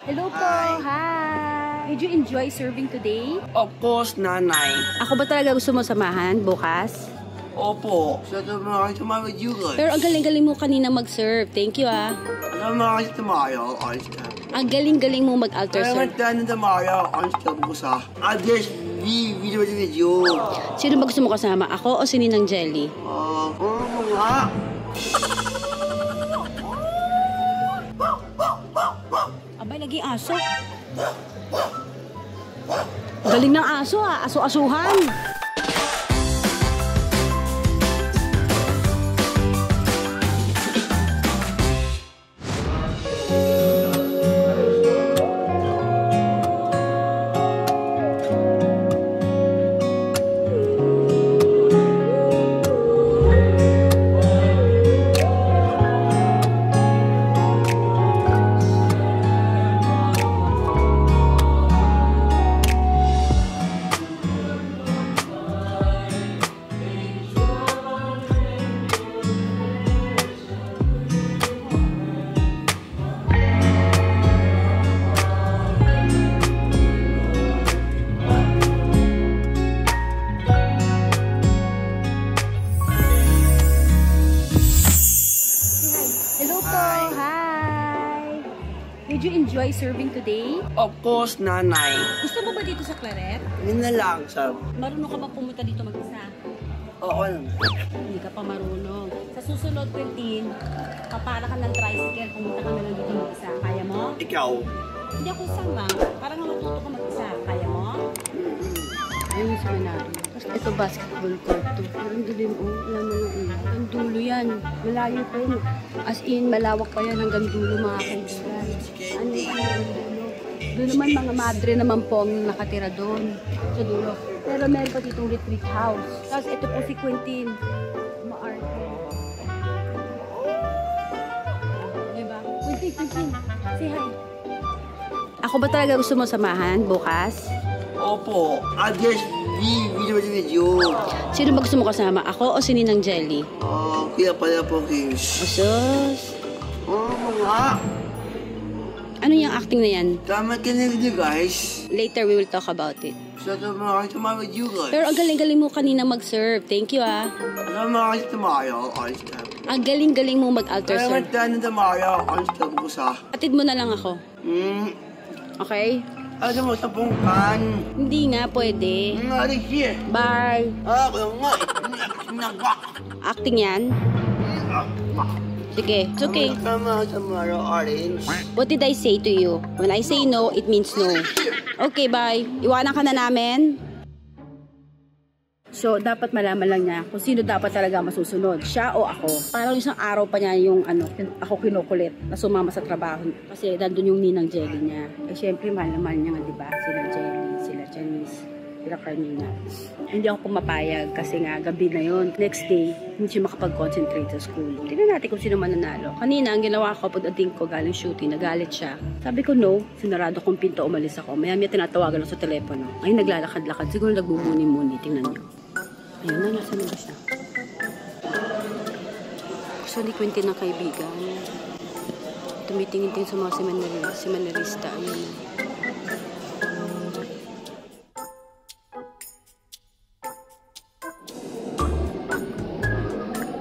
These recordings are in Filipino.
Hello po! Hi! Did you enjoy serving today? Of course, nanay. Ako ba talaga gusto mo samahan bukas? Opo. Sumama with you guys. Pero ang galing-galing mo kanina mag-serve. Thank you Sumama kayo tomorrow. Honest ka. Ang galing-galing mo mag-alter I serve. went down tomorrow. Honest ka bukas I'll just be with you. Sino ba gusto mo kasama? Ako o si Ninang Jelly? Nga. Abay, naging aso. Galing ng aso aso-asuhan. Did you enjoy serving today? Of course, nanay. Gusto mo ba dito sa Claret? Yun na lang, sir. Marunong ka ba pumunta dito mag-isa? Oo naman. Hindi ka pa marunong. Sa susunod, Quentin, papara ka ng tricycle, pumunta ka na lang dito mag-isa. Kaya mo? Ikaw? Hindi ako sama. Parang matuto ka mag-isa. Kaya mo? Ayun yung seminary. Ito basketball court to. Pero ang dilim, wala mo lang. Ang dulo yan. Malayo pa yun. As in, malawak pa yan hanggang dulo, mga kaibigan. Ano yung dulo? Doon naman mga madre naman po ang nakatira doon sa dulo. Pero meron pa ditong retreat house. Tapos ito po si Quentin. Maarte. Diba? Quentin, say hi. Ako ba talaga gusto mo samahan bukas? Opo. I'll just be with you. Sino ba gusto mo kasama? Ako o si Ninang Jelly? Kaya pala po, Kings. Asos. Nga. Ano yung acting na yan? Tama ka na with you guys. Later, we will talk about it. Sumama with you guys. Pero ang galing-galing mo kanina mag-serve. Thank you Sumama kayo tomorrow. Honest ka. Ang galing-galing mo mag-alter I serve. went down tomorrow. Honest ka bukas Atid mo na lang ako. Okay? Alam mo, sapungkan. Hindi nga, pwede. Nga, siya. Bye. Kaya nga. Acting yan? Sige, it's okay. Sumama tomorrow, orange. What did I say to you? When I say no, it means no. Okay, bye. Iwanan ka na namin. So, dapat malaman lang niya kung sino dapat talaga masusunod. Siya o ako. Parang isang araw pa niya yung ako kinukulit na sumama sa trabaho. Kasi nandun yung Ninang Jelly niya. Eh, syempre, mahal na mahal niya nga, diba? Sila Jelly, sila Janice, sila Carmina. Hindi ako pumapayag kasi nga, gabi na yon. Next day, hindi siya makapag-concentrate sa school. Tingnan natin kung sino mananalo. Kanina, ang ginawa ko, pagdating ko galing shooting, nagalit siya. Sabi ko, no. Sinarado kong pinto, umalis ako. Maya-maya tinatawagan ako sa telepono. Ay, naglalakad-lakad. Siguro nagbumuni-muni. Tingnan niyo. Ayun na, nasa nila siya. Gusto ni Quentin ng kaibigan. Tumitingin-tingin sa mga seminarista. Ayun.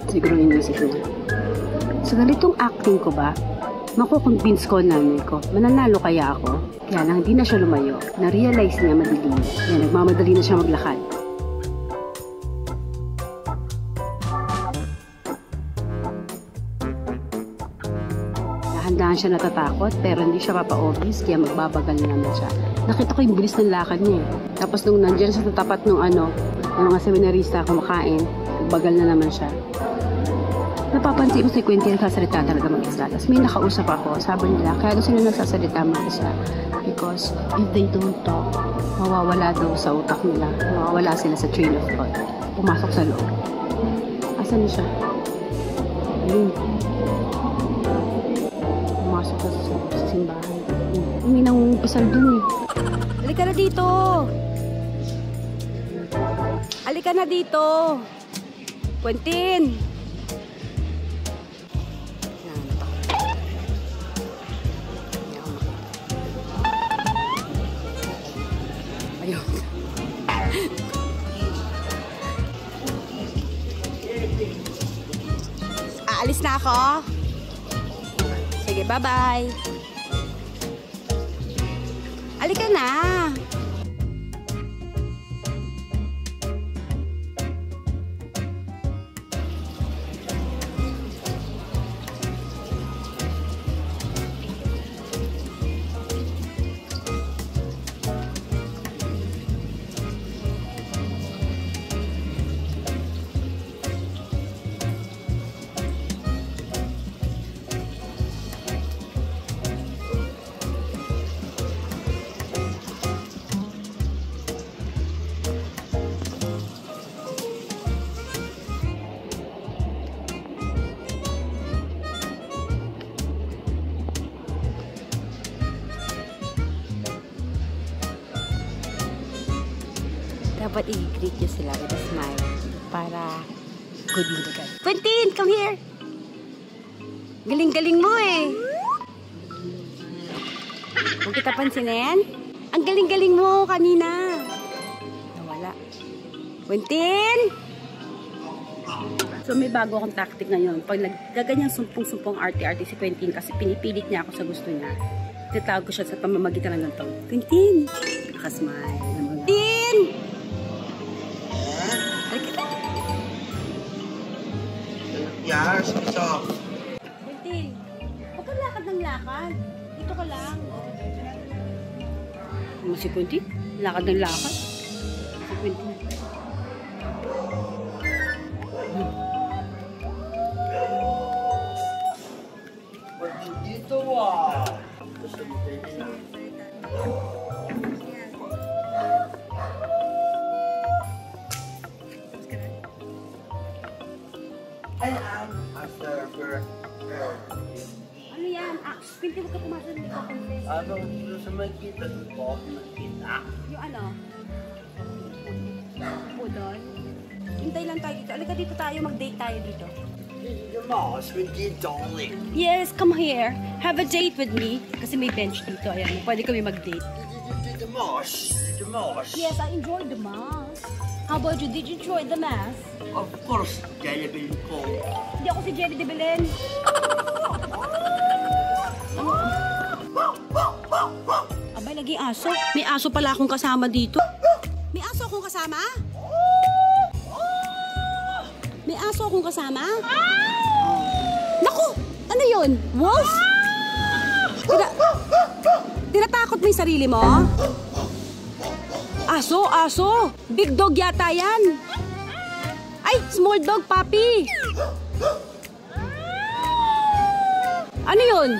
Siguro inisip niya. Sa ganitong acting ko ba, makukonvince ko nanay ko, mananalo kaya ako? Kaya lang hindi na siya lumayo. Na-realize niya madilim. Kaya nagmamadali na siya maglakad. Dahan-dahan siya natatakot pero hindi siya papa-obvious kaya magbabagal na naman siya. Nakita ko yung bilis ng lakad niya eh. Tapos nung nandiyan sa tapat ng ng mga seminarista kumakain, nagbagal na naman siya. Napapansin mo si Quentin nagsasalita talaga mag-isa. Tapos may nakausap ako, sabi nila, kaya gusto nila nagsasalita mag-isa. Because if they don't talk, mawawala daw sa utak nila. Mawawala sila sa train of thought. Pumasok sa loob. Asan siya? Ayun. Pumasok sa simbahan. Hindi nang pasal dun eh. Halika na dito! Halika na dito! Quentin! na ako? Sige, bye-bye. Halika na. Dapat i-greet nyo sila with a smile para good mood agad. Quentin, come here! Galing-galing mo eh! Huwag kita pansinin? Ang galing-galing mo kanina! Nawala. Quentin! So may bago akong tactic ngayon. Pag nagaganyang sumpong-sumpong arte-arte si Quentin kasi pinipilit niya ako sa gusto niya. Tinatawag ko siya sa pamamagitan ng ganito. Quentin! Nakasmile. Quentin! Yes, so. Quentin, huwag kang lakad ng lakad. Dito ka lang. Ano si Quentin? Lakad ng lakad? Si Quentin. Dito ah. I am a server. Ano yan? Quentin, huwag ka pumasok dito. Ano sa makita ko? Makita. Yung ano? Udon? Hintay lang tayo dito. Alika dito tayo, mag-date tayo dito. Your mouse with you, darling. Yes, come here. Have a date with me. Kasi may bench dito. Ayan, pwede kami mag-date. The mouse. The mouse. Yes, I enjoyed the mass. How about you? Did you enjoy the mass? Of course, Jelly ko. Hindi ako si Jerry de Belen. Abay, naging aso. May aso pala akong kasama dito. May aso akong kasama? May aso akong kasama? Naku! Ano yun? Wolf? Tinatakot mo yung sarili mo? Aso, aso! Big dog yata yan! Ay, small dog, puppy! Ano yun?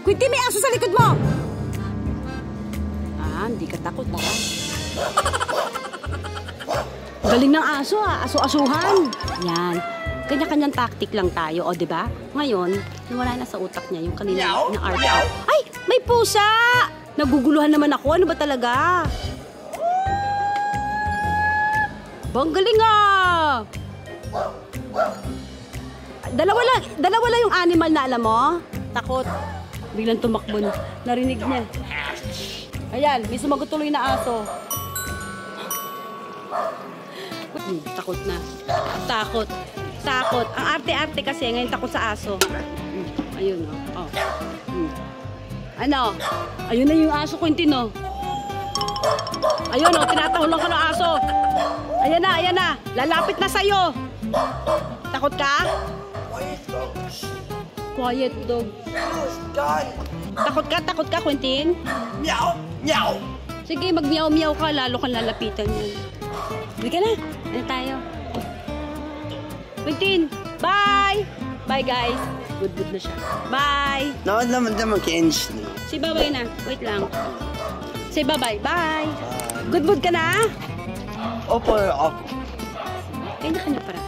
Quentin, may aso sa likod mo! Ah, hindi ka takot, ha? Galing ng aso, ha? Aso-asuhan! Yan. Kanya-kanyang tactic lang tayo, o, diba? Ngayon, nawala na sa utak niya yung kanina na art. Ay! May pusa! Naguguluhan naman ako. Ano ba talaga? Bang galing ah! Dalawa lang yung animal na alam mo. Takot. Biglang tumakbo. Narinig niya. Ayan, may sumagot tuloy na aso. Takot na. Takot. Takot. Ang arte-arte kasi ngayon takot sa aso. Ayun oh. Ano? Ayun na yung aso, Quentin oh. Ayun oh, tinatahulan ka ng aso. Ayan na. Lalapit na sa'yo. Takot ka? Quiet dog. Quiet dog. Takot ka, Quentin? Meow! Meow! Sige, mag-meow-meow ka. Lalo kang lalapitan yan. Hindi ka na. Ano tayo? Quentin, bye! Bye, guys. Good na siya. Bye! Nawad naman mag-ends na. Say bye-bye na. Wait lang. Say bye-bye. Bye! Good mood ka na? Opo, opo. Kanya-kanya para.